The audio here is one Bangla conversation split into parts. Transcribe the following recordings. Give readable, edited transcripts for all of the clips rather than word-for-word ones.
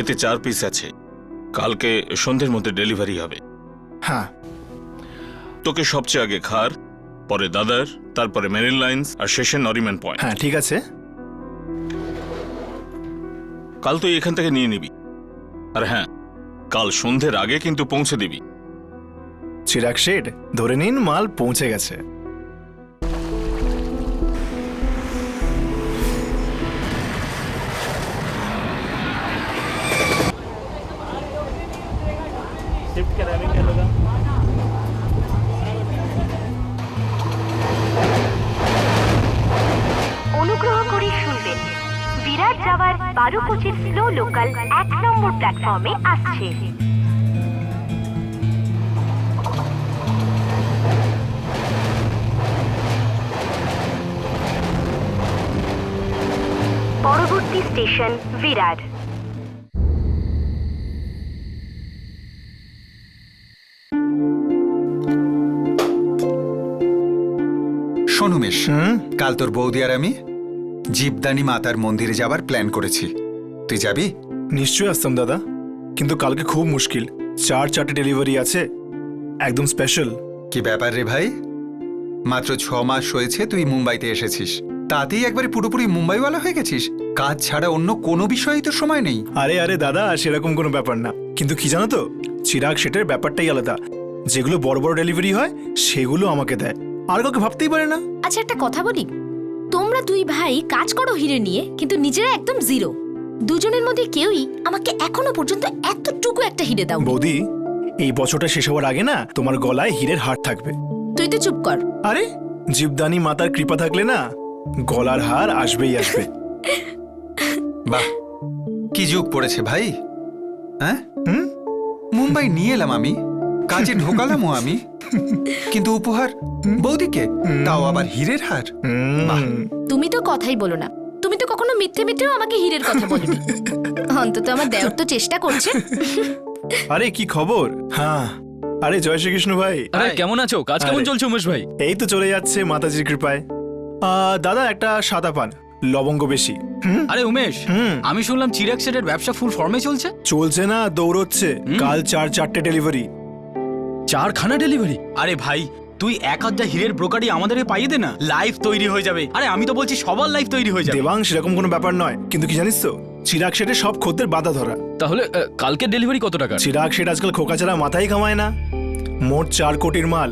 এতে 4 পিস আছে, কালকে সন্ধ্যের মধ্যে ডেলিভারি হবে। হ্যাঁ তোকে সবচেয়ে আগে খার, পরে দাদার, তারপরে মেরিন লাইন্স আর শেষে নরিম্যান পয়েন্ট। হ্যাঁ ঠিক আছে। কাল তুই এখান থেকে নিয়ে নিবি, আর হ্যাঁ কাল সন্ধ্যের আগে কিন্তু পৌঁছে দিবি। চিরাগ শেঠ, ধরে নিন মাল পৌঁছে গেছে। অনুগ্রহ করে শুনবেন, বিরাট যাওয়ার 12:25 স্লো লোকাল 1 নম্বর প্ল্যাটফর্মে আসছে। পরবর্তী স্টেশন বিরাট। শোন উমেশ, কাল তোর বৌদি আর আমি জীবদানি মাতার মন্দিরে যাবার প্ল্যান করেছি। তুই যাবি? নিশ্চয়ই আসতাম দাদা, কিন্তু কালকে খুব মুশকিল। 4 ডেলিভারি আছে, একদম স্পেশাল। কি ব্যাপার রে ভাই, মাত্র 6 মাস হয়েছে তুই মুম্বাইতে এসেছিস, তাতেই একবারে পুরোপুরি মুম্বাইওয়ালা হয়ে গেছিস? কাজ ছাড়া অন্য কোনো বিষয়েই তোর সময় নেই? আরে আরে দাদা, সেরকম কোনো ব্যাপার না, কিন্তু কি জানো তো, চিরাগ শেঠের ব্যাপারটাই আলাদা। যেগুলো বড় বড় ডেলিভারি হয় সেগুলো আমাকে দেয়, আর কাউকে ভাবতেই পারে না। আচ্ছা একটা কথা বলি, তোমরা দুই ভাই কাজ করো হিরে নিয়ে, কিন্তু নিজেরা একদম জিরো। দুজনের মধ্যে কেউই আমাকে এখনো পর্যন্ত এতটুকু একটা হিরে দাও। বৌদি, এই বছরটা শেষ হওয়ার আগে না তোমার গলায় হীরের হার থাকবে। তুই তো চুপ কর। আরে জীবদানি মাতার কৃপা থাকলে না গলার হার আসবেই আসবে। বাহ, কি যুগ পড়েছে ভাই। হ্যাঁ, মুম্বাই নিয়ে এলাম আমি, কাজে ঢোকালামও আমি, কিন্তু উপহার বৌদিকে, তাও আবার হীরের হার। বাহ। তুমি তো কথাই বলো না, তুমি তো কখনো মিথ্যে মিথ্যেও আমাকে হীরের কথা বলনি। অন্তত আমার দেওয়ার তো চেষ্টা করছে। আরে কি খবর? হ্যাঁ, আরে জয় শ্রীকৃষ্ণ ভাই। আরে কেমন আছো? কাজ কেমন আরে। চলছে উমেশ ভাই? এই তো চলে যাচ্ছে মাতাজির কৃপায়। দাদা একটা সাদা পান, লবঙ্গ বেশি। আরে উমেশ, হুম। আমি শুনলাম চিরাগ সেটের ব্যবসা ফুল ফর্মে চলছে। চলছে না, দৌড়চ্ছে। কাল 4 ডেলিভারি। 4খানা ডেলিভারি? আরে ভাই, তুই এক আধটা হীরের ব্রোকারি আমাদেরকে পাইয়ে দে না, লাইফ তৈরি হয়ে যাবে। আরে আমি তো বলছি সবার লাইফ তৈরি হয়ে যাবে। দেবাং, সেরকম কোনো ব্যাপার নয়, কিন্তু কি জানিস তো, চিরাগ শেঠের সব খদ্দের বাধা ধরা। তাহলে কালকে ডেলিভারি কত টাকা? চিরাগ শেঠ আজকাল খোকা ছাড়া মাথাই কামায় না। মোট 4 কোটির মাল,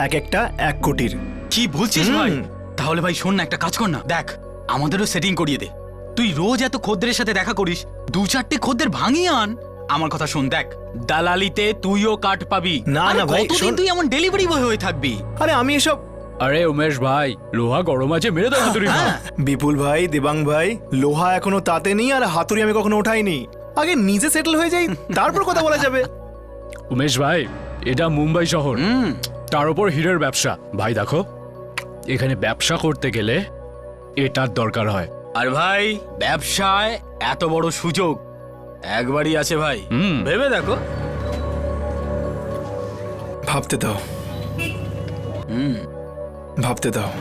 এক একটা 1 কোটির। কি বলছিস ভাই? তাহলে ভাই শোন না, একটা কাজ কর না, দেখ আমাদেরও সেটিং করিয়ে দে। তুই রোজ এত খদ্দের সাথে দেখা করিস, 2-4টে খদ্দের ভাঙিয়ে আন। আমার কথা শোন, দেখ দালালিতে তুইও কাট পাবি। না, আরে না ভাই, কতদিন শোন। তুই এমন ডেলিভারি বয় হয়ে থাকবি? আরে আমি এসব। আরে উমেশ ভাই, লোহা গরম আছে, মেরে দাও হাতুড়ি। বিপুল ভাই, দেবাং ভাই, লোহা এখনো তাতে নেই, আর হাতুড়ি আমি কখনো ওঠাইনি। আগে নিজে সেটেল হয়ে যাই, তারপর কথা বলা যাবে। উমেশ ভাই, এটা মুম্বাই শহর, তার উপর হীরের ব্যবসা। ভাই দেখো, এখানে ব্যবসা করতে গেলে এটার দরকার হয়। আর ভাই, ব্যবসায় এত বড় সুযোগ একবারই আছে ভাই, ভেবে দেখো। ভাবতে দাও, ভাবতে দাও।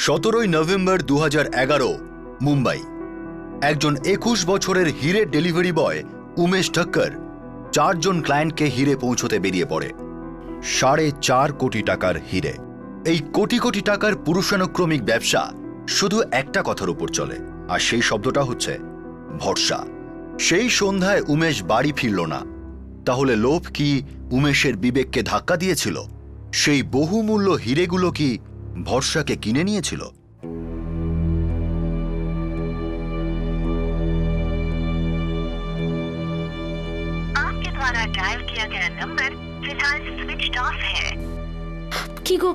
সতেরোই নভেম্বর 2011, মুম্বাই। একজন 21 বছরের হীরের ডেলিভারি বয় উমেশ ঠক্কর 4 জন ক্লায়েন্টকে হীরে পৌঁছতে বেরিয়ে পড়ে। 4.5 কোটি টাকার হীরে। এই কোটি কোটি টাকার পুরুষানুক্রমিক ব্যবসা শুধু একটা কথার উপর চলে, আর সেই শব্দটা হচ্ছে ভরসা। সেই সন্ধ্যায় উমেশ বাড়ি ফিরল না। তাহলে লোভ কি উমেশের বিবেককে ধাক্কা দিয়েছিল? সেই বহুমূল্য হীরেগুলো কি ভরসাকে কিনে নিয়েছিল? आपके द्वारा डायल किया गया नंबर फिलहाल स्विच ऑफ है। কি গো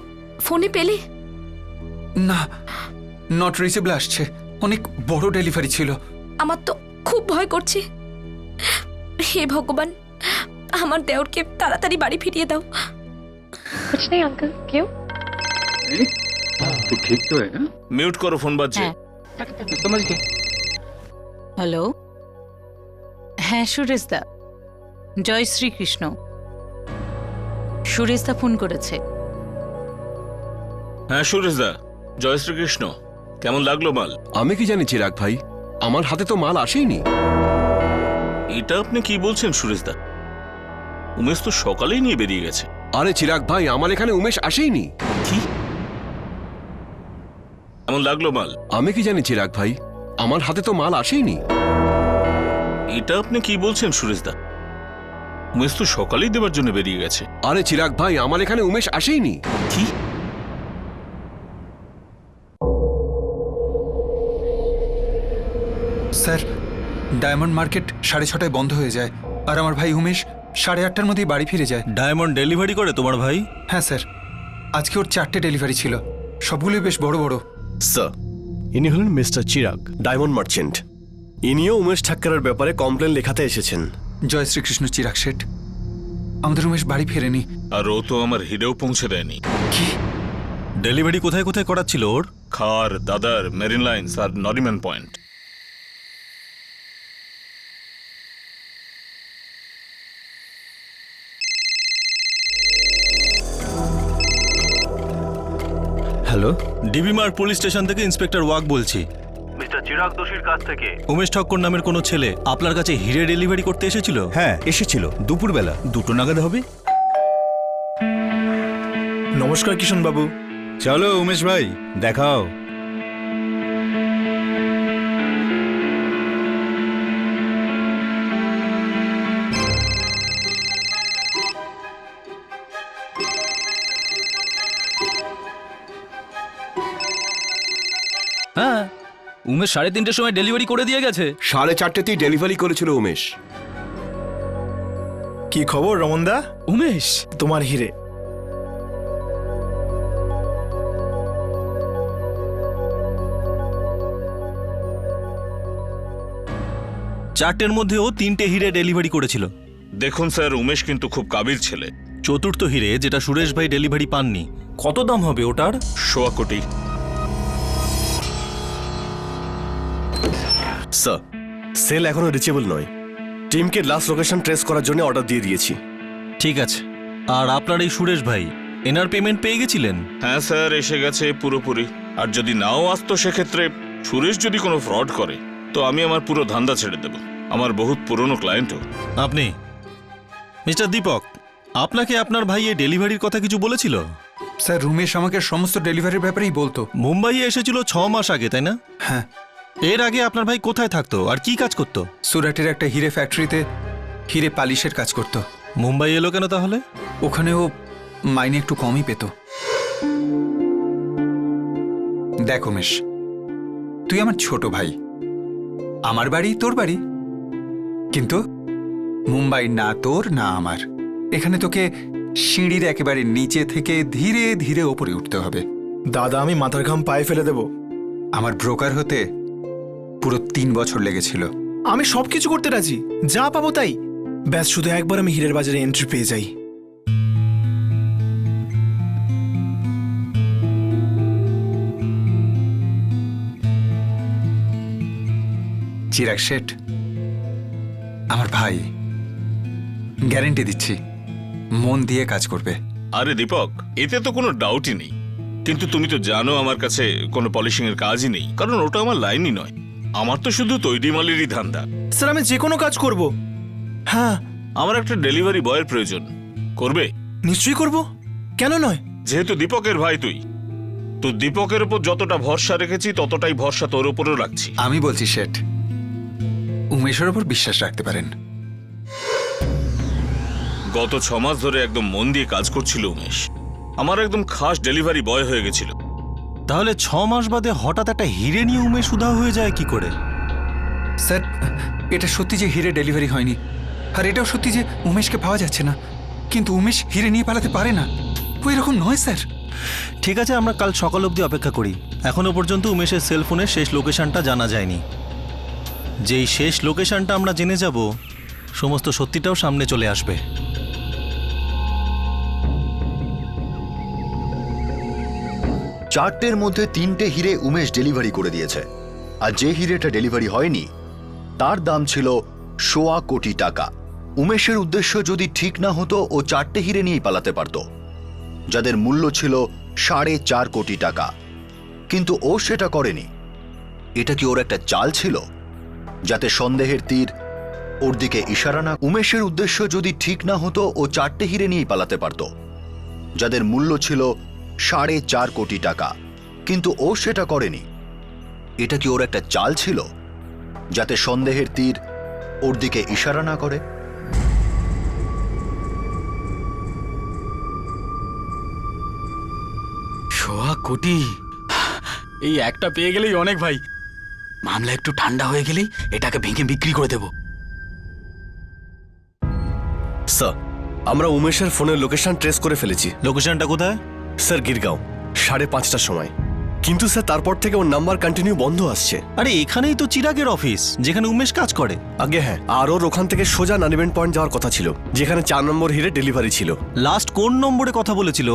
ফোনে পেলে? না, নট রিচেবল আসছে। অনেক বড় ডেলিভারি ছিল। আমার তো খুব ভয় করছে। হে ভগবান, আমার দেওরকে তাড়াতাড়ি বাড়ি ফিরিয়ে দাও। कुछ नहीं अंकल, क्यों? তো ঠিক তো না? মিউট করো, ফোন বাজছে। হ্যালো, হ্যাঁ সুরেশদা, জয় শ্রীকৃষ্ণ। সুরেশদা ফোন করেছে। হ্যাঁ সুরেশদা, জয় শ্রীকৃষ্ণ। কেমন লাগলো মাল? আমি কি জানি চিরাগ ভাই, আমার হাতে তো মাল আসেইনি। এটা আপনি কি বলছেন সুরেশদা? উমেশ তো সকালেই নিয়ে বেরিয়ে গেছে। আরে চিরাগ ভাই, আমার এখানে উমেশ আসেইনি। কি? কেমন লাগলো মাল? আমি কি জানি চিরাগ ভাই, আমার হাতে তো মাল আসেইনি। এটা আপনি কি বলছেন সুরেশদা? উমেশ তো সকালেই দেবার জন্য বেরিয়ে গেছে। আরে চিরাগ ভাই, আমার এখানে উমেশ আসেইনি। কি? স্যার, ডায়মন্ড মার্কেট 6:30টায় বন্ধ হয়ে যায়, আর আমার ভাই উমেশ 8:30টার মধ্যেই বাড়ি ফিরে যায়। ডায়মন্ড ডেলিভারি করে তোমার ভাই? হ্যাঁ স্যার, আজকে ওর 4টে ডেলিভারি ছিল, সবগুলোই বেশ বড় বড়। স্যার, ইনি হলেন মিস্টার চিরাগ, ডায়মন্ড মার্চেন্ট। ইনিও উমেশ ঠাক্করের ব্যাপারে কমপ্লেন লেখাতে এসেছেন। জয় শ্রীকৃষ্ণ চিরাগ শেঠ, আমাদের উমেশ বাড়ি ফেরেনি। আর ও তো আমার হিরেও পৌঁছে দেয়নি। কি? ডেলিভারি কোথায় কোথায় করাচ্ছিল ওর? খার, দাদার, মেরিন লাইন্স আর Nariman Point. Hello, DB Marg police station থেকে ইন্সপেক্টর ওয়াক বলছি। মিস্টার চিরাগ দোষীর কাছ থেকে উমেশ ঠক্কর নামের কোনো ছেলে আপনার কাছে হিরে ডেলিভারি করতে এসেছিল? হ্যাঁ এসেছিল, দুপুরবেলা 2টো নাগাদ হবে। নমস্কার কিষণ বাবু। চলো উমেশ ভাই, দেখাও। হ্যাঁ, উমেশ 3:30টার সময় ডেলিভারি করে দিয়ে গেছে। 4:30তেই ডেলিভারি করেছিল উমেশ। কি খবর রমনদা? উমেশ, তোমার হিরে। চারটের মধ্যে ও 3টে হিরে ডেলিভারি করেছিল। দেখুন স্যার, উমেশ কিন্তু খুব কাবিল ছেলে। চতুর্থ হিরে যেটা সুরেশ ভাই ডেলিভারি পাননি, কত দাম হবে ওটার? 100 কোটি। স্যার, সেল এখনো রিচেবল নয়। টিমকে লাস্ট লোকেশন ট্রেস করার জন্য অর্ডার দিয়ে দিয়েছি। ঠিক আছে। আর আপনার এই সুরেশ ভাই, এনার পেমেন্ট পেয়ে গেছিলেন? হ্যাঁ স্যার, এসে গেছে পুরোপুরি। আর যদি নাও আসতো, সেক্ষেত্রে সুরেশ যদি কোনো ফ্রড করে, তো আমি আমার পুরো ধান্দা ছেড়ে দেব। আমার বহুত পুরনো ক্লায়েন্টও। আপনি মিস্টার দীপক, আপনাকে আপনার ভাই এই ডেলিভারির কথা কিছু বলেছিল? স্যার, রুমেশ আমাকে সমস্ত ডেলিভারির ব্যাপারেই বলতো। মুম্বাইয়ে এসেছিল 6 মাস আগে, তাই না? হ্যাঁ। এর আগে আপনার ভাই কোথায় থাকতো আর কি কাজ করতো? সুরাটের একটা হিরে ফ্যাক্টরিতে হিরে পালিশের কাজ করতো। মুম্বাই এলো কেন তাহলে? ওখানে ও মাইনে একটু কমই পেত। দেখ উমেশ, তুই আমার ছোট ভাই, আমার বাড়ি তোর বাড়ি, কিন্তু মুম্বাই না তোর না আমার। এখানে তোকে সিঁড়ির একেবারে নিচে থেকে ধীরে ধীরে ওপরে উঠতে হবে। দাদা, আমি মাথার ঘাম পায়ে ফেলে দেব। আমার ব্রোকার হতে পুরো 3 বছর লেগেছিল। আমি সবকিছু করতে রাজি, যা পাবো তাই। ব্যাস শুধু একবার আমি হীরের বাজারে এন্ট্রি পেয়ে যাই। চিরাগ শেঠ, আমার ভাই, গ্যারেন্টি দিচ্ছি মন দিয়ে কাজ করবে। আরে দীপক, এতে তো কোনো ডাউটই নেই। কিন্তু তুমি তো জানো আমার কাছে কোনো পলিশিং এর কাজই নেই, কারণ ওটা আমার লাইনই নয়। আমার তো শুধু তৈরি মালেরই ধান্দা। স্যার, আমি যে কোনো কাজ করব। হ্যাঁ, আমার একটা ডেলিভারি বয়ের প্রয়োজন। করবে? নিশ্চয়ই করব, কেন নয়? যেহেতু দীপকের ভাই তুই, তো দীপকের উপর যতটা ভরসা রেখেছি, ততটাই ভরসা তোর উপরও রাখছি। আমি বলছি শেঠ, উমেশের উপর বিশ্বাস রাখতে পারেন। গত 6 মাস ধরে একদম মন দিয়ে কাজ করছিল উমেশ। আমার একদম খাস ডেলিভারি বয় হয়ে গেছিল। তাহলে 6 মাস বাদে হঠাৎ একটা হিরে নিয়ে উমেশ উধাও হয়ে যায় কি করে? স্যার, এটা সত্যি যে হিরে ডেলিভারি হয়নি, আর এটাও সত্যি যে উমেশকে পাওয়া যাচ্ছে না, কিন্তু উমেশ হিরে নিয়ে পালাতে পারে না। ও এরকম নয় স্যার। ঠিক আছে, আমরা কাল সকাল অবধি অপেক্ষা করি। এখনো পর্যন্ত উমেশের সেলফোনের শেষ লোকেশনটা জানা যায়নি। যেই শেষ লোকেশনটা আমরা জেনে যাব, সমস্ত সত্যিটাও সামনে চলে আসবে। চারটের মধ্যে 3টে হিরে উমেশ ডেলিভারি করে দিয়েছে, আর যে হিরেটা ডেলিভারি হয়নি তার দাম ছিল 1.25 কোটি টাকা। উমেশের উদ্দেশ্য যদি ঠিক না হতো, ও 4টে হিরে নিয়েই পালাতে পারত, যাদের মূল্য ছিল 4.5 কোটি টাকা, কিন্তু ও সেটা করেনি। এটা কি ওর একটা চাল ছিল, যাতে সন্দেহের তীর ওর দিকে ইশারা না? উমেশের উদ্দেশ্য যদি ঠিক না হতো, ও 4টে হিরে নিয়েই পালাতে পারত, যাদের মূল্য ছিল 4.5 কোটি টাকা, কিন্তু ও সেটা করেনি। এটা কি ওর একটা চাল ছিল, যাতে সন্দেহের তীর ওর দিকে ইশারা না করে? সোয়া কোটি, এই একটা পেয়ে গেলেই অনেক ভাই। মামলা একটু ঠান্ডা হয়ে গেলেই এটাকে ভেঙে বিক্রি করে দেব। স্যার, আমরা উমেশের ফোনের লোকেশন ট্রেস করে ফেলেছি। লোকেশনটা কোথায়? স্যার, গিরগাঁও, 5:30টার সময়। কিন্তু স্যার, তারপর থেকে ওর নাম্বার কন্টিনিউ বন্ধ আসছে। আরে এখানেই তো চিরাগের অফিস, যেখানে উমেশ কাজ করে। আগে হ্যাঁ, আর ওর ওখান থেকে সোজা নানিবেন্ট পয়েন্ট যাওয়ার কথা ছিল, যেখানে 4 নম্বর হিরে ডেলিভারি ছিল। লাস্ট কোন নম্বরে কথা বলেছিল?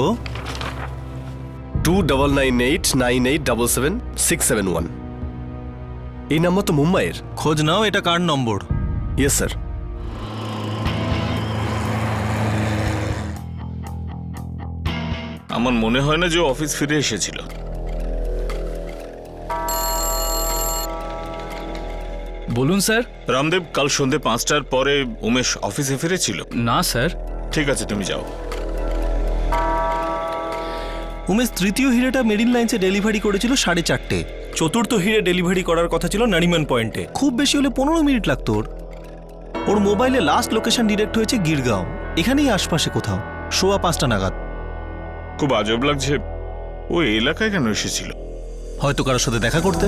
299898777671। এই নাম্বার তো মুম্বাইয়ের। খোঁজ নাও, এটা কার নম্বর? Yes sir. আমার মনে হয় না যে ও অফিস ফিরে এসেছিল। বলুন স্যার। রামদেব, কাল সন্ধে 5টার পরে উমেশ অফিসে ফিরেছিল? না স্যার। ঠিক আছে, তুমি যাও। উমেশ তৃতীয় হিরেটা মেরিন লাইন্সে ডেলিভারি করেছিল 4:30। চতুর্থ হিরে ডেলিভারি করার কথা ছিল নারিমান পয়েন্টে। খুব বেশি হলে 15 মিনিট লাগতো ওর। ওর মোবাইলে লাস্ট লোকেশন ডিরেক্ট হয়েছে গিরগাঁও, এখানেই আশপাশে কোথাও, 5:15 নাগাদ। খুব আজব লাগছে, ও এলাকায় কেন এসেছিল? হয়তো কারোর সাথে দেখা করতে।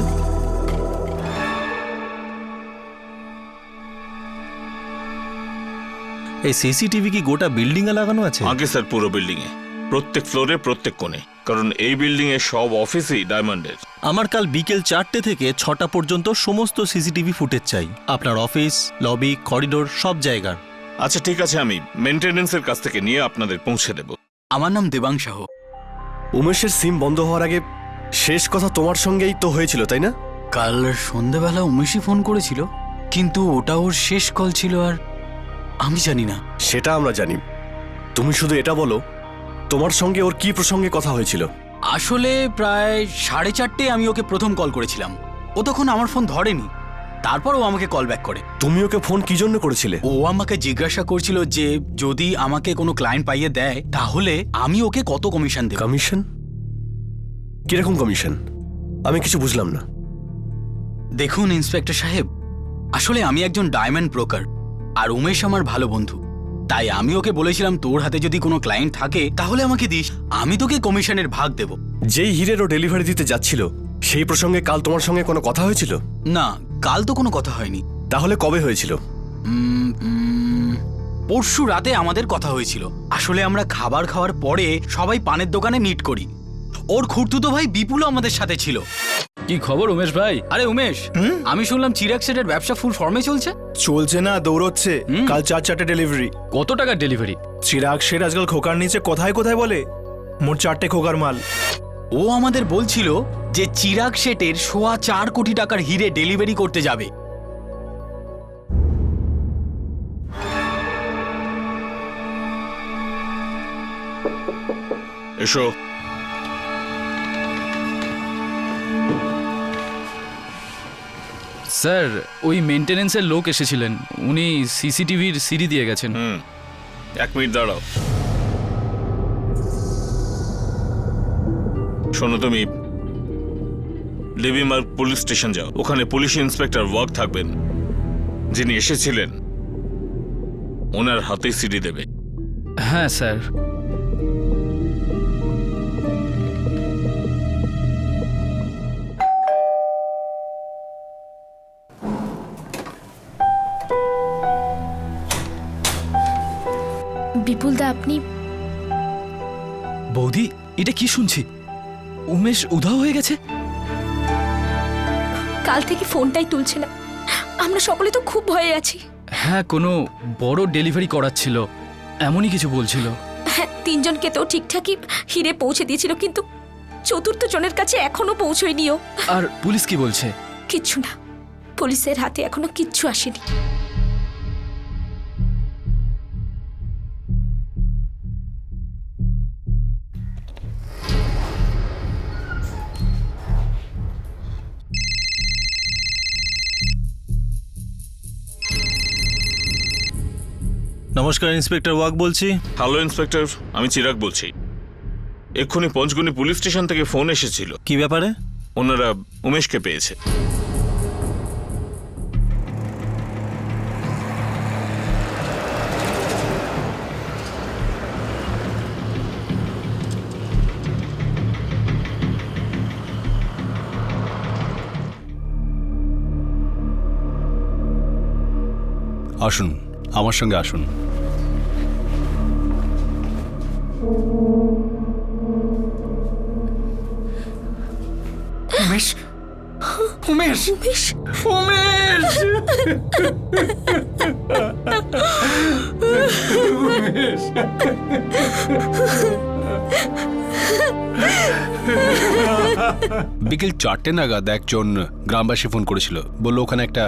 এই সিসিটিভি কি গোটা বিল্ডিং এ লাগানো আছে? আগে স্যার, পুরো বিল্ডিং এ, প্রত্যেক ফ্লোরে, প্রত্যেক কোণে, কারণ এই বিল্ডিং এর সব অফিসই ডায়মন্ডের। আমার কাল বিকেল 4টে থেকে 6টা পর্যন্ত সমস্ত সিসিটিভি ফুটেজ চাই, আপনার অফিস, লবি, করিডোর, সব জায়গার। আচ্ছা ঠিক আছে, আমি মেইনটেনেন্সের কাছ থেকে নিয়ে আপনাদের পৌঁছে দেব। আমার নাম দেবাংশ। উমেশের সিম বন্ধ হওয়ার আগে শেষ কথা তোমার সঙ্গেই তো হয়েছিল, তাই না? কাল সন্ধ্যাবেলা উমেশই ফোন করেছিল, কিন্তু ওটা ওর শেষ কল ছিল, আর আমি জানি না। সেটা আমরা জানি, তুমি শুধু এটা বলো তোমার সঙ্গে ওর কি প্রসঙ্গে কথা হয়েছিল। আসলে প্রায় 4:30 আমি ওকে প্রথম কল করেছিলাম। ও তখন আমার ফোন ধরেনি, তারপর ও আমাকে কল ব্যাক করে। তুমি ওকে ফোন কি জন্য করেছিলে? ও আমাকে জিজ্ঞাসা করছিল যে যদি আমাকে কোনো ক্লায়েন্ট পাইয়ে দেয় তাহলে আমি ওকে কত কমিশন দেব। কমিশন? কিরকম কমিশন? আমি কিছু বুঝলাম না। দেখুন ইন্সপেক্টর সাহেব, আসলে আমি একজন ডায়মন্ড ব্রোকার, আর উমেশ আমার ভালো বন্ধু। তাই আমি ওকে বলেছিলাম তোর হাতে যদি কোনো ক্লায়েন্ট থাকে তাহলে আমাকে দিস, আমি তোকে কমিশনের ভাগ দেব। যেই হিরেরও ডেলিভারি দিতে যাচ্ছিল সেই প্রসঙ্গে কাল তোমার সঙ্গে কোনো কথা হয়েছিল? না, কাল তো কোনো কথা হয়নি। তাহলে কবে হয়েছিল? পরশু রাতে আমাদের কথা হয়েছিল। আসলে আমরা খাবার খাওয়ার পরে সবাই পানের দোকানে মিট করি। ওর খুড়তুতো ভাই বিপুলও আমাদের সাথে ছিল। কি খবর উমেশ ভাই? আরে উমেশ, আমি শুনলাম চিরাগ সেটের ব্যবসা ফুল ফর্মে চলছে। চলছে না, দৌড়চ্ছে। কাল 4 ডেলিভারি। কত টাকার ডেলিভারি? চিরাগ শেঠ আজকাল খোকার নিচে কোথায় কোথায় বলে, মোট 4টে খোকার মাল। ও আমাদের বলছিল যে চিরাগ শেটের 4.25 কোটি টাকার হিরে ডেলিভারি করতে যাবে। এসো। স্যার, ওই মেইনটেনেন্সের লোক এসেছিলেন, উনি সিসিটিভির সিডি দিয়ে গেছেন। 1 মিনিট দাঁড়াও। শোনো, তুমি লিভিমার্গ পুলিশ স্টেশন যাও, ওখানে পুলিশ ইন্সপেক্টর ওয়ার্ক থাকবেন, যিনি এসেছিলেন ওনার হাতেই সিডি দেবে। হ্যাঁ স্যার। বিপুলদা আপনি বৌদি এটা কি শুনছি উমেশ উধাও হয়ে গেছে? কাল থেকে ফোনটাই তুলছে না। আমরা সকলে তো খুব ভয়ে আছি। হ্যাঁ কোনো বড় ডেলিভারি করাচ্ছিল এমনই কিছু বলছিল। হ্যাঁ, 3 জনকে তো ঠিকঠাকই হিরে পৌঁছে দিয়েছিল, কিন্তু চতুর্থ জনের কাছে এখনো পৌঁছয়নিও। আর পুলিশ কি বলছে? কিচ্ছু না, পুলিশের হাতে এখনো কিচ্ছু আসেনি। নমস্কার, ইন্সপেক্টর ওয়াক বলছি। হ্যালো ইন্সপেক্টর, আমি চিরাগ বলছি। এক্ষুনি পঞ্চগনি পুলিশ স্টেশন থেকে ফোন এসেছিল। কি ব্যাপারে? ওনারা উমেশকে পেয়েছে। আসুন, আমার সঙ্গে আসুন। উমেশ উমেশ উমেশ, উমেশ বিকেল 4টে নাগাদ একজন গ্রামবাসী ফোন করেছিল, বলল ওখানে একটা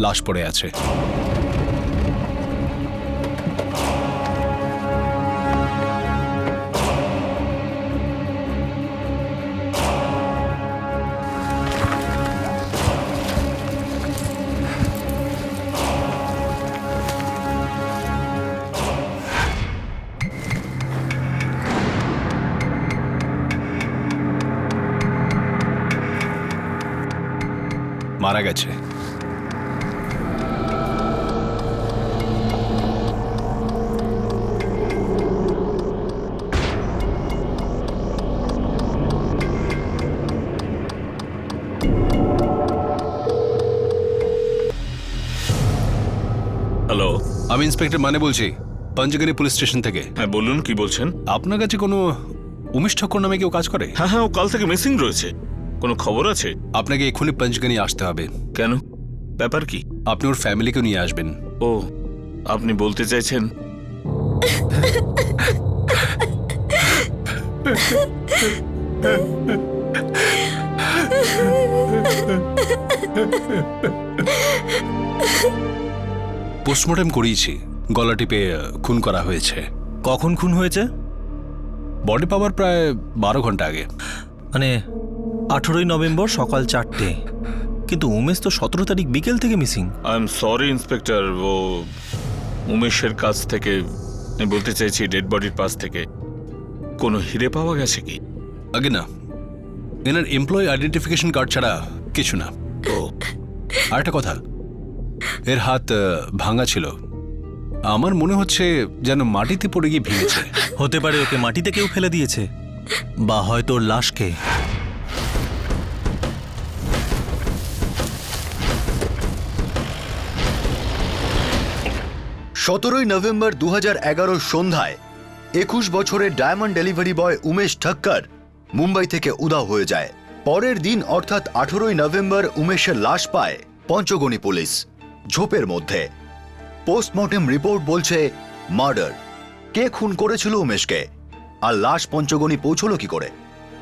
লাশ পড়ে আছে। মারা গেছে। হ্যালো, আমি ইন্সপেক্টর মানে বলছি, পঞ্চগনি পুলিশ স্টেশন থেকে। হ্যাঁ বলুন, কি বলছেন? আপনার কাছে কোনো উমেশ ঠক্কর নামে কেউ কাজ করে? হ্যাঁ হ্যাঁ, ও কাল থেকে মিসিং রয়েছে। কোনো খবর আছে? আপনাকে এক্ষুনি পঞ্চগনি আসতে হবে। কেন, ব্যাপার কি? আপনি ওর ফ্যামিলিকেও নিয়ে আসবেন। ও, আপনি বলতে চাইছেন পোস্টমর্টম করিয়েছি, গলা টিপে খুন করা হয়েছে। কখন খুন হয়েছে? বডি পাওয়ার প্রায় 12 ঘন্টা আগে। মানে 18ই নভেম্বর সকাল 4টে, কিন্তু উমেশ তো 17 তারিখ বিকেল থেকে missing. I am sorry inspector, ও উমেশের কাছ থেকে, আমি বলতে চাইছি ডেড বডির পাশ থেকে কোনো হিরে পাওয়া গেছে কি? আগে না, এনার এমপ্লয়ি আইডেন্টিফিকেশন কার্ড ছাড়া কিছু না। ও, আর একটা কথা, এর হাত ভাঙা ছিল। আমার মনে হচ্ছে যেন মাটিতে পড়ে গিয়ে ভেঙেছে। হতে পারে ওকে মাটিতে কেউ ফেলে দিয়েছে, বা হয়তো ওর লাশকে। 17ই নভেম্বর 2011 সন্ধ্যায় 21 বছরের diamond delivery boy Umesh Thakkar Mumbai থেকে উধাও হয়ে যায়। পরের দিন অর্থাৎ 18ই নভেম্বর উমেশের লাশ পায় পঞ্চগনি পুলিশ, ঝোপের মধ্যে। পোস্টমর্টেম রিপোর্ট বলছে মার্ডার। কে খুন করেছিল উমেশকে, আর লাশ পঞ্চগনি পৌঁছলো কি করে?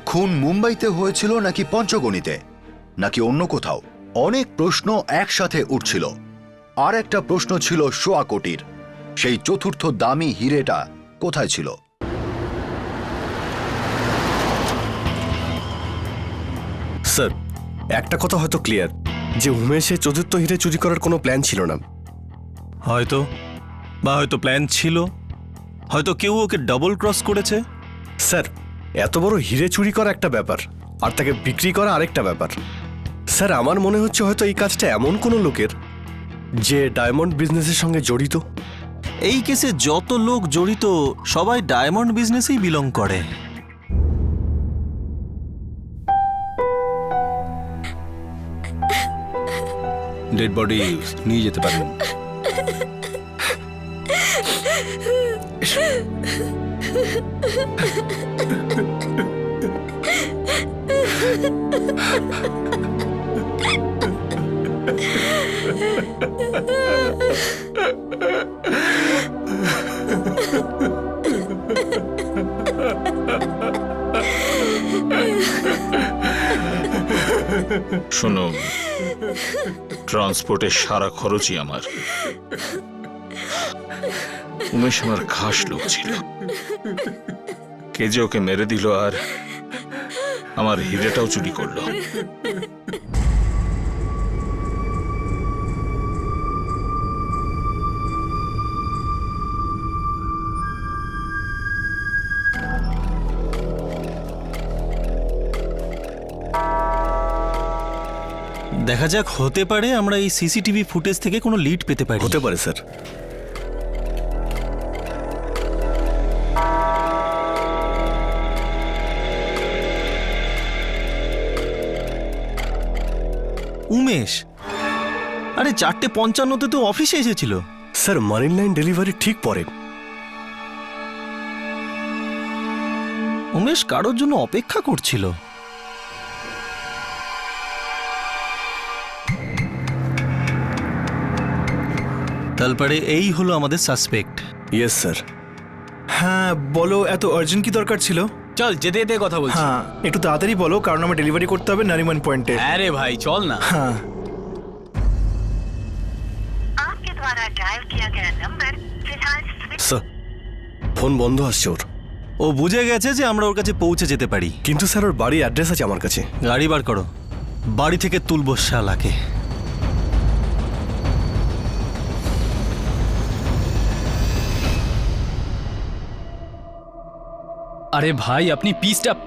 খুন মুম্বাইতে হয়েছিল নাকি পঞ্চগনিতে, নাকি অন্য কোথাও? অনেক প্রশ্ন একসাথে উঠছিল। আর একটা প্রশ্ন ছিল সোয়া কোটির, সেই চতুর্থ দামি হিরেটা কোথায় ছিল? স্যার, একটা কথা হয়তো ক্লিয়ার, যে উমেশের চতুর্থ হিরে চুরি করার কোনো প্ল্যান ছিল না। হয়তো, বা হয়তো প্ল্যান ছিল, হয়তো কেউ ওকে ডাবল ক্রস করেছে। স্যার, এত বড় হিরে চুরি করা একটা ব্যাপার, আর তাকে বিক্রি করা আরেকটা ব্যাপার। স্যার, আমার মনে হচ্ছে হয়তো এই কাজটা এমন কোনো লোকের যে ডায়মন্ড বিজনেসের সঙ্গে জড়িত। এই কেসে যত লোক জড়িত সবাই ডায়মন্ড বিজনেসেই বিলং করে। ডেড বডি নিয়ে যেতে পারেন। শোনো, ট্রান্সপোর্টের সারা খরচই আমার। উমেশ আমার খাস লোক ছিল, কে যে ওকে মেরে দিল আর আমার হিরেটাও চুরি করলো। দেখা যাক, হতে পারে আমরা এই সিসিটিভি ফুটেজ থেকে কোনো লিড পেতে পারি। হতে পারে স্যার। উমেশ, আরে 4:55 তো অফিসে এসেছিল। স্যার মারিন লাইন ডেলিভারি ঠিক পরে। উমেশ কারোর জন্য অপেক্ষা করছিল। তারপরে এই হলো আমাদের সাসপেক্ট। Yes sir. হ্যাঁ বলো, এত আর্জেন্ট কি দরকার ছিল? চল যেতে যেতে কথা বলছি। হ্যাঁ একটু তাড়াতাড়ি বলো, কারণ আমার ডেলিভারি করতে হবে নারিমান পয়েন্টে। হ্যাঁ রে ভাই, চল না। হ্যাঁ। आपके द्वारा डायल किया गया नंबर फिलहाल স্যার ফোন বন্ধ আসছে ওর। ও বুঝে গেছে যে আমরা ওর কাছে পৌঁছে যেতে পারি। কিন্তু স্যার ওর বাড়ির অ্যাড্রেস আছে আমার কাছে। গাড়ি বার করো, বাড়ি থেকে তুলবো শালাকে। আরে ভাই, আপনি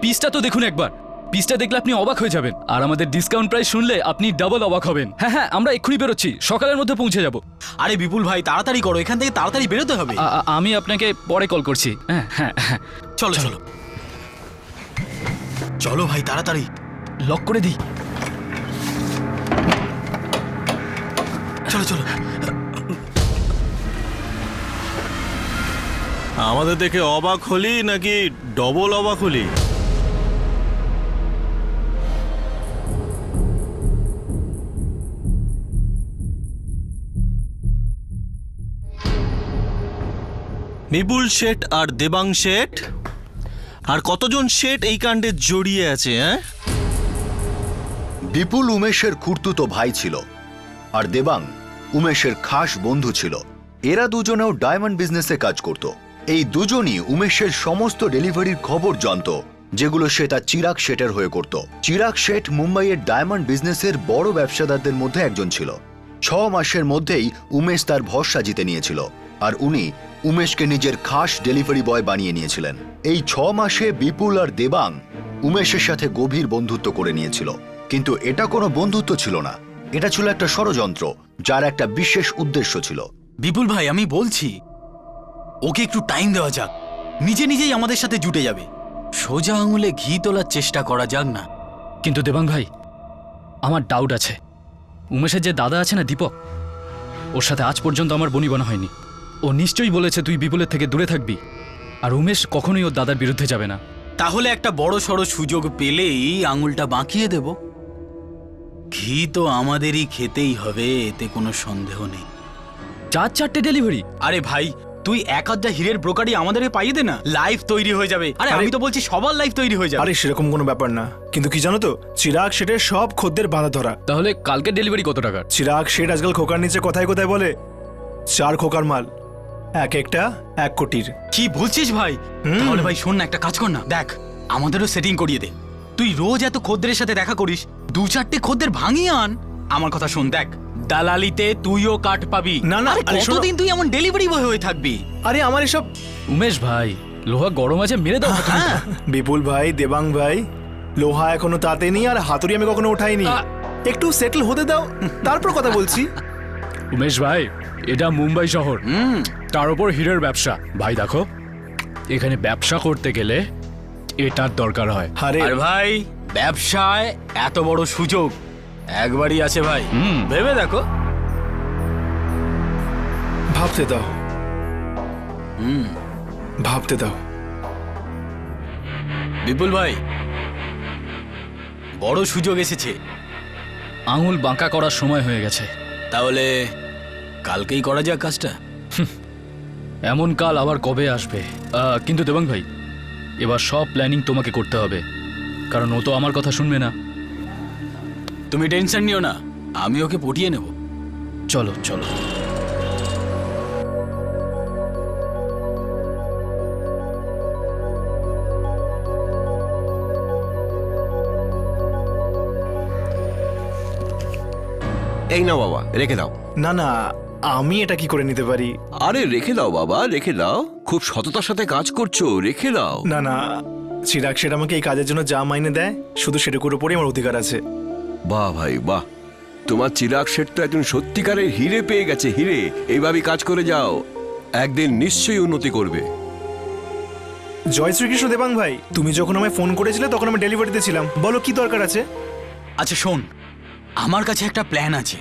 পিসটা তো দেখুন একবার। পিসটা দেখলে আপনি অবাক হয়ে যাবেন, আর আমাদের ডিসকাউন্ট প্রাইস শুনলে আপনি ডাবল অবাক হবেন। হ্যাঁ হ্যাঁ, আমরা এক্ষুনি বেরোচ্ছি, সকালের মধ্যে পৌঁছে যাব। আরে বিপুল ভাই, তাড়াতাড়ি করো, এখান থেকে তাড়াতাড়ি বেরোতে হবে। আমি আপনাকে পরে কল করছি। হ্যাঁ হ্যাঁ হ্যাঁ, চলো চলো চলো ভাই, তাড়াতাড়ি লক করে দিই। চলো চলো। আমাদের দেখে অবাক হলি নাকি ডবল অবাক হলি? বিপুল শেঠ আর দেবাং শেঠ আর কতজন শেঠ এই কাণ্ডে জড়িয়ে আছে? হ্যাঁ, বিপুল উমেশের খুড়তুতো ভাই ছিল, আর দেবাং উমেশের খাস বন্ধু ছিল। এরা দুজনেও ডায়মন্ড বিজনেসে কাজ করত। এই দুজনই উমেশের সমস্ত ডেলিভারির খবর জানত, যেগুলো সে তার চিরাগ শেঠের হয়ে করত। চিরাগ শেঠ মুম্বাইয়ের ডায়মন্ড বিজনেসের বড় ব্যবসাদারদের মধ্যে একজন ছিল। 6 মাসের মধ্যেই উমেশ তার ভরসা জিতে নিয়েছিল, আর উনি উমেশকে নিজের খাস ডেলিভারি বয় বানিয়ে নিয়েছিলেন। এই 6 মাসে বিপুল আর দেবাং উমেশের সাথে গভীর বন্ধুত্ব করে নিয়েছিল। কিন্তু এটা কোনো বন্ধুত্ব ছিল না, এটা ছিল একটা ষড়যন্ত্র, যার একটা বিশেষ উদ্দেশ্য ছিল। বিপুল ভাই, আমি বলছি ওকে একটু টাইম দেওয়া যাক, নিজে নিজেই আমাদের সাথে জুটে যাবে। সোজা আঙুলে ঘি তোলার চেষ্টা করা যাক না। কিন্তু দেবাং ভাই, আমার ডাউট আছে। উমেশের যে দাদা আছে না, দীপক, ওর সাথে আজ পর্যন্ত আমার বনিবনা হয়নি। ও নিশ্চয়ই বলেছে তুই বিপুলের থেকে দূরে থাকবি, আর উমেশ কখনোই ওর দাদার বিরুদ্ধে যাবে না। তাহলে একটা বড় সড়ো সুযোগ পেলেই আঙুলটা বাঁকিয়ে দেব। ঘি তো আমাদেরই খেতেই হবে, এতে কোনো সন্দেহ নেই। 4 ডেলিভারি? আরে ভাই, তুই এক আধটা হীরের ব্রোকারি আমাদের পাইয়ে দে না, লাইফ তৈরি হয়ে যাবে। আরে আমি তো বলছি সবার লাইফ তৈরি হয়ে যাবে। আরে সেরকম কোনো ব্যাপার না, কিন্তু কি জানো তো, চিরাগ শেঠের সব খদ্দের বাঁধা ধরা। তাহলে কালকে ডেলিভারি কত টাকার? চিরাগ শেঠ আজকাল খোকার নিচে কোথায় কোথায় বলে 4 খোকার মাল, এক একটা 1 কোটির। কি বলছিস ভাই? তাহলে ভাই শোন না, একটা কাজ কর না, দেখ আমাদেরও সেটিং করিয়ে দে। তুই রোজ এত খদ্দের সাথে দেখা করিস, 2-4টে খদ্দের ভাঙিয়ে আন। আমার কথা শোন, দেখ দালালিতে তুইও কাট পাবি। না না, কতদিন তুই এমন ডেলিভারি বয় হয়ে থাকবি? আরে আমার এসব। উমেশ ভাই, লোহা গরম আছে, মেরে দাও। বিপুল ভাই, দেবাং ভাই, লোহা এখনো তাতে নেই, আর হাতুড়ি আমি কখনো উঠাইনি। একটু সেটেল হতে দাও, তারপর কথা বলছি। উমেশ ভাই, এটা মুম্বাই শহর, তার উপর হীরের ব্যবসা। ভাই দেখো, এখানে ব্যবসা করতে গেলে এটার দরকার হয়। আর ভাই, ব্যবসায় এত বড় সুযোগ একবারই আছে ভাই, ভেবে দেখো। ভাবতে দাও, ভাবতে দাও। বিপুল ভাই, বড় সুযোগ এসেছে। আঙুল বাঁকা করার সময় হয়ে গেছে। তাহলে কালকেই করা যাক কাজটা। এমন কাল আবার কবে আসবে? কিন্তু দেবাং ভাই, এবার সব প্ল্যানিং তোমাকে করতে হবে, কারণ ও তো আমার কথা শুনবে না। তুমি টেনশন নিও না, আমি ওকে পটিয়ে নেব। চলো চলো। এই নাও বাবা, রেখে দাও। না না, আমি এটা কি করে নিতে পারি? আরে রেখে দাও বাবা, রেখে দাও। খুব সততার সাথে কাজ করছো, রেখে দাও। না না, চিরাগ শেঠ আমাকে এই কাজের জন্য যা মাইনে দেয় শুধু সেটুকুর উপরই আমার অধিকার আছে। বাহ ভাই বাহ, তোমার চিরাগ শেঠ তো একজন সত্যিকারের হিরে পেয়ে গেছে, হিরে। এইভাবে কাজ করে যাও, একদিন নিশ্চয়ই উন্নতি করবে। জয় শ্রীকৃষ্ণ দেবাং ভাই, তুমি যখন আমায় ফোন করেছিলে তখন আমি ডেলিভারিতে ছিলাম। বলো কি দরকার আছে? আচ্ছা শোন, আমার কাছে একটা প্ল্যান আছে,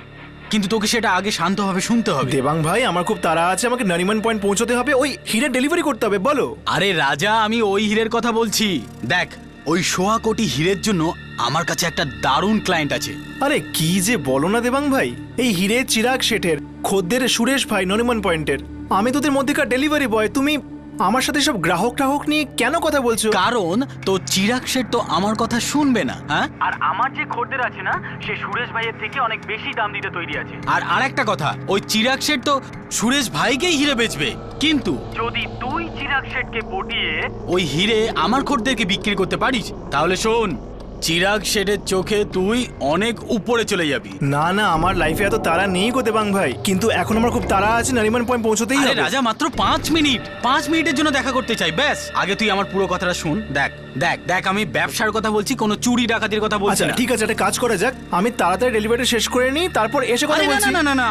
কিন্তু তোকে সেটা আগে শান্তভাবে শুনতে হবে। দেবাং ভাই, আমার খুব তাড়া আছে, আমাকে নারিমান পয়েন্ট পৌঁছতে হবে, ওই হিরে ডেলিভারি করতে হবে। বলো। আরে রাজা, আমি ওই হীরের কথা বলছি। দেখ, ওই 1.25 কোটি হীরের জন্য আমার কাছে একটা দারুণ ক্লায়েন্ট আছে। আরে কি যে বলো না দেবাং ভাই, এই হিরে চিরাগ শেঠের খদ্দের সুরেশ ভাই নরিমান পয়েন্টের, আমি তোদের মধ্যেকার ডেলিভারি বয়। তুমি আমার সাথে সব গ্রাহক নিয়ে কেন কথা বলছো? কারণ তো চিরাগ শেঠ তো আমার কথা শুনবে না। হ্যাঁ, আর আমার যে খদ্দের আছে না, সে সুরেশ ভাইয়ের থেকে অনেক বেশি দাম দিতে তৈরি আছে। আর আরেকটা কথা, ওই চিরাগ শেঠ তো সুরেশ ভাইকেই হিরে বেচবে, কিন্তু যদি তুই চিরাগ শেঠকে পটিয়ে ওই হিরে আমার খদ্দেরকে বিক্রি করতে পারিস, তাহলে শোন, চিরাগ শেঠের চোখে তুই অনেক উপরে চলে যাবি। না না, আমার লাইফে এত তাড়া নেই গো দেবাং ভাই, কিন্তু এখন আমার খুব তাড়া আছে, নারিমান পয়েন্ট পৌঁছতেই আরে হবে। রাজা, মাত্র 5 মিনিট, 5 মিনিটের জন্য দেখা করতে চাই, ব্যাস। আগে তুই আমার পুরো কথাটা শুন। দেখ দেখ দেখ, আমি ব্যবসার কথা বলছি, কোনো চুরি ডাকাতির কথা বলছি আচ্ছা না। ঠিক আছে, একটা কাজ করা যাক, আমি তাড়াতাড়ি ডেলিভারি শেষ করে নিই, তারপর এসে কথা আরে না বলছি। না না না,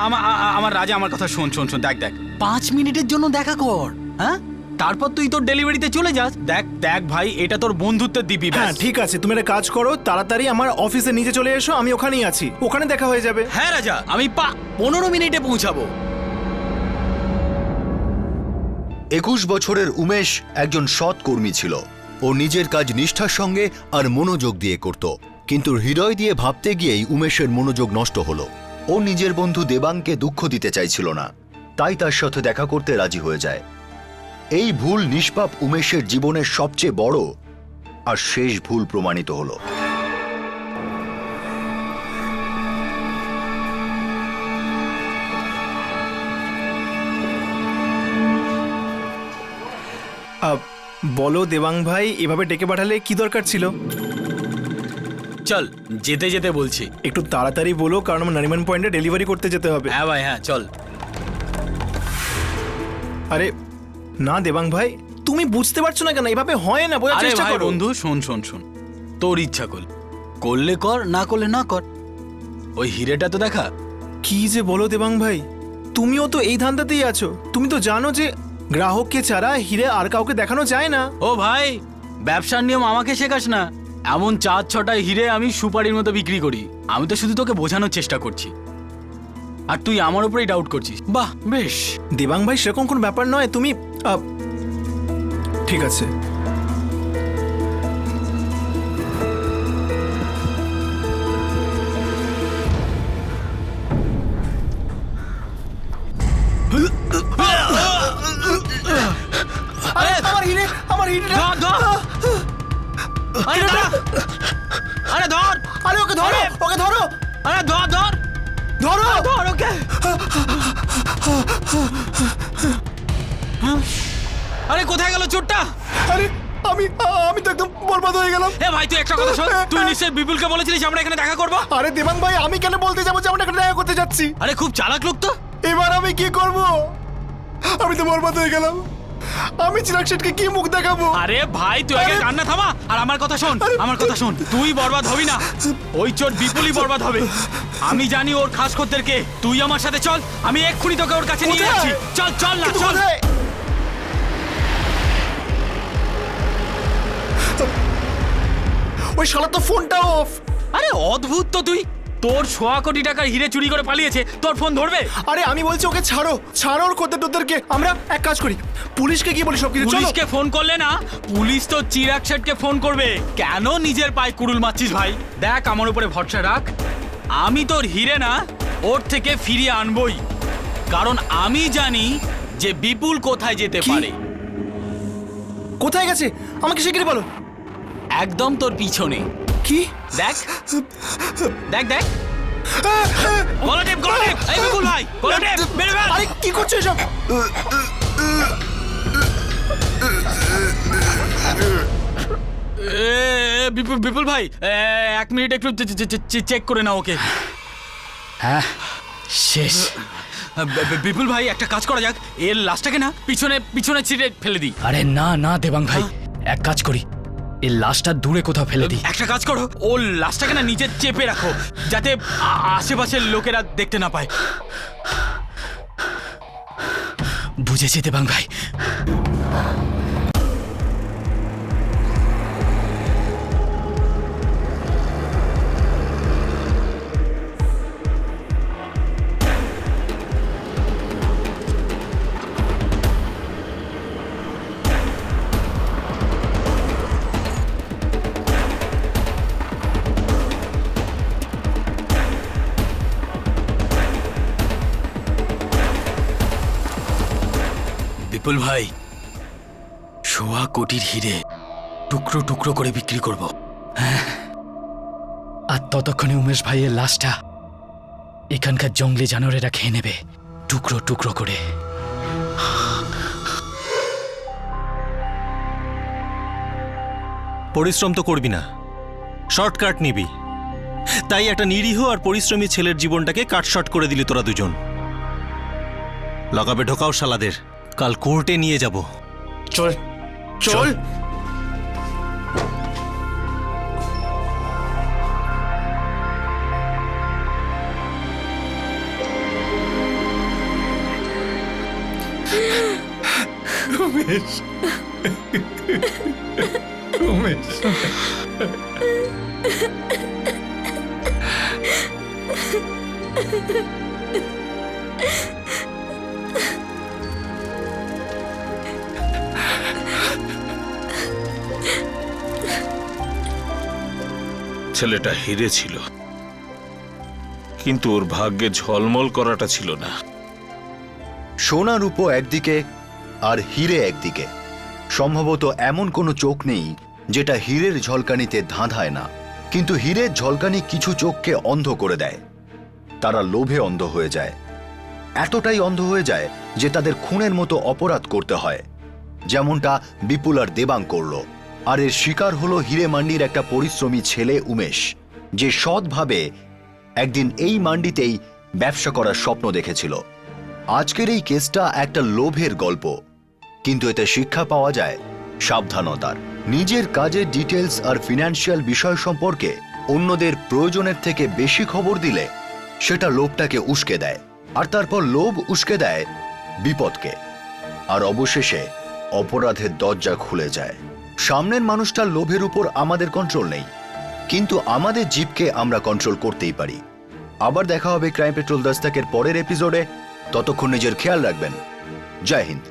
আমার রাজা, আমার কথা শোন শোন শোন। দেখ দেখ, 5 মিনিটের জন্য দেখা কর, হ্যাঁ, তারপর তুই তোর ডেলিভারিতে চলে যাস। দেখ দেখ ভাই, এটা তোর বন্ধুত্বের দিবি। হ্যাঁ ঠিক আছে, তুমি একটা কাজ করো, তাড়াতাড়ি আমার অফিসে নিচে চলে এসো, আমি ওখানেই আছি, ওখানে দেখা হয়ে যাবে। হ্যাঁ রাজা, আমি 15 মিনিটে পৌঁছাবো। 21 বছরের উমেশ একজন সৎ কর্মী ছিল। ও নিজের কাজ নিষ্ঠার সঙ্গে আর মনোযোগ দিয়ে করত, কিন্তু হৃদয় দিয়ে ভাবতে গিয়েই উমেশের মনোযোগ নষ্ট হলো। ও নিজের বন্ধু দেবাংকে দুঃখ দিতে চাইছিল না, তাই তার সাথে দেখা করতে রাজি হয়ে যায়। এই ভুল নিষ্পাপ উমেশের জীবনের সবচেয়ে বড় আর শেষ ভুল প্রমাণিত হলো। বলো দেবাং ভাই, এভাবে ডেকে পাঠালে কি দরকার ছিল? চল, যেতে যেতে বলছি। একটু তাড়াতাড়ি বলো, কারণ আমার নারিমান পয়েন্টে ডেলিভারি করতে যেতে হবে। হ্যাঁ ভাই, হ্যাঁ চল। আরে না দেবাং ভাই, তুমি বুঝতে পারছো না কেন? এভাবে হয় না, বোঝার আরে চেষ্টা ভাই করো। বন্ধু, শোন শোন শোন, তোর ইচ্ছা করলে কর, না করলে না কর, ওই হিরেটা তো দেখা। কি যে বলো দেবাং ভাই, তুমিও তো এই ধান্দাতেই আছো। তুমি তো জানো যে গ্রাহককে ছাড়া হিরে আর কাউকে দেখানো যায় না। ও ভাই, ব্যবসার নিয়ম আমাকে শেখাস না। এমন 4-6টা হিরে আমি সুপারির মতো বিক্রি করি। আমি তো শুধু তোকে বোঝানোর চেষ্টা করছি, আর তুই আমার উপরেই ডাউট করছিস। বাহ, বেশ। দেবাং ভাই, সেরকম কোনো ব্যাপার নয়। তুমি ঠিক আছে, আমার হিরে, আমার হিরে। আরে ধর, আরে ওকে ধরো, ওকে ধরো, আরে ধর ধর ধরো, ধর ওকে। আরে কোথায় গেল চোরটা? আরে আমি তো একদম বরবাদ হয়ে গেলাম। এ ভাই, তুই একটা কথা শোন, তুই নিশ্চয়ই বিপুলকে বলেছিলিস আমরা এখানে দেখা করবো। আরে দেবাং ভাই, আমি কেন বলতে যাবো যে আমরা এখানে দেখা করতে যাচ্ছি? আরে খুব চালাক লোক তো। এবার আমি কি করব? আমি তো বরবাদ হয়ে গেলাম। আমি চিরাগ শেঠকে কি মুখ দেখাবো? আরে ভাই, তুই আগে কান্না থামা আর আমার কথা শোন, আমার কথা শোন। তুই বরবাদ হবি না, ওই চোর বিপুলই বরবাদ হবে। আমি জানি ওর খাস খদ্দেরকে। তুই আমার সাথে চল, আমি এক্ষুনি তোকে ওর কাছে নিয়ে যাচ্ছি। চল চল না, চল। ওই শালা তো ফোনটা অফ। আরে অদ্ভুত তো তুই, তোর 1.25 কোটি টাকার হিরে চুরি করে পালিয়েছে, তোর ফোন ধরবে? আরে আমি বলছি ওকে ছাড়ো, ছাড়ো ওর খদ্দেরকে। আমরা এক কাজ করি, পুলিশকে কি বলি সবকিছু। চলো। পুলিশকে ফোন করলে না, পুলিশ তো চিরাগ শেঠকে ফোন করবে। কেন নিজের পায়ে কুড়ুল মারছিস ভাই? দেখ, আমার উপরে ভরসা রাখ, আমি তোর হিরে না, ওর থেকে ফিরিয়ে আনবই। কারণ আমি জানি যে বিপুল কোথায় যেতে পারে। কোথায় গেছে আমাকে শিগগিরই বলো। একদম তোর পিছনে। কি? দেখ দেখ দেখ, গলাটেপ গলাটেপ। এই বিপুল ভাই, গলাটেপ মেরে ফেল। আরে কি করছো এসব? বিপুল ভাই, 1 মিনিট একটু চেক করে নাও ওকে। হ্যাঁ, শেষ। বিপুল ভাই, একটা কাজ করা যাক, এর লাশটাকে না পিছনে ছিঁড়ে ফেলে দিই। আরে না না দেবাং ভাই, এক কাজ করি, এই লাশটা দূরে কোথাও ফেলে দিই। একটা কাজ করো, ও লাশটাকে না নিচে চেপে রাখো, যাতে আশেপাশের লোকেরা দেখতে না পায়। বুঝেছি দেবাং ভাই। বিপুল ভাই, 1.25 কোটির হিরে টুকরো টুকরো করে বিক্রি করব। আর ততক্ষণে উমেশ ভাইয়ের লাশটা এখানকার জঙ্গলি জানোয়ারেরা খেয়ে নেবে টুকরো টুকরো করে। পরিশ্রম তো করবি না, শর্টকাট নিবি, তাই একটা নিরীহ আর পরিশ্রমী ছেলের জীবনটাকে কাটশট করে দিলি তোরা দুজন। লকাপে ঢোকাও শালাদের, কাল কোর্টে নিয়ে যাব। চল চল। উমেশ, উমেশ, ছেলেটা হিরে ছিল, কিন্তু ওর ভাগ্যে ঝলমল করাটা ছিল না। সোনা রূপো একদিকে আর হিরে একদিকে। সম্ভবত এমন কোনো চোখ নেই যেটা হীরের ঝলকানিতে ধাঁধায় না, কিন্তু হীরের ঝলকানি কিছু চোখকে অন্ধ করে দেয়। তারা লোভে অন্ধ হয়ে যায়, এতটাই অন্ধ হয়ে যায় যে তাদের খুনের মতো অপরাধ করতে হয়, যেমনটা বিপুল আর দেবাং করল। আর এর শিকার হলো হিরে মান্ডির একটা পরিশ্রমী ছেলে উমেশ, যে সৎভাবে একদিন এই মান্ডিতেই ব্যবসা করার স্বপ্ন দেখেছিল। আজকের এই কেসটা একটা লোভের গল্প, কিন্তু এতে শিক্ষা পাওয়া যায় সাবধানতার। নিজের কাজের ডিটেলস আর ফিনান্সিয়াল বিষয় সম্পর্কে অন্যদের প্রয়োজনের থেকে বেশি খবর দিলে সেটা লোভটাকে উস্কে দেয়, আর তারপর লোভ উস্কে দেয় বিপদকে, আর অবশেষে অপরাধের দরজা খুলে যায়। সামনের মানুষটার লোভের উপর আমাদের কন্ট্রোল নেই, কিন্তু আমাদের জিভকে আমরা কন্ট্রোল করতেই পারি। আবার দেখা হবে ক্রাইম পেট্রোল দস্তকের পরের এপিসোডে। ততক্ষণ নিজের খেয়াল রাখবেন। জয় হিন্দ।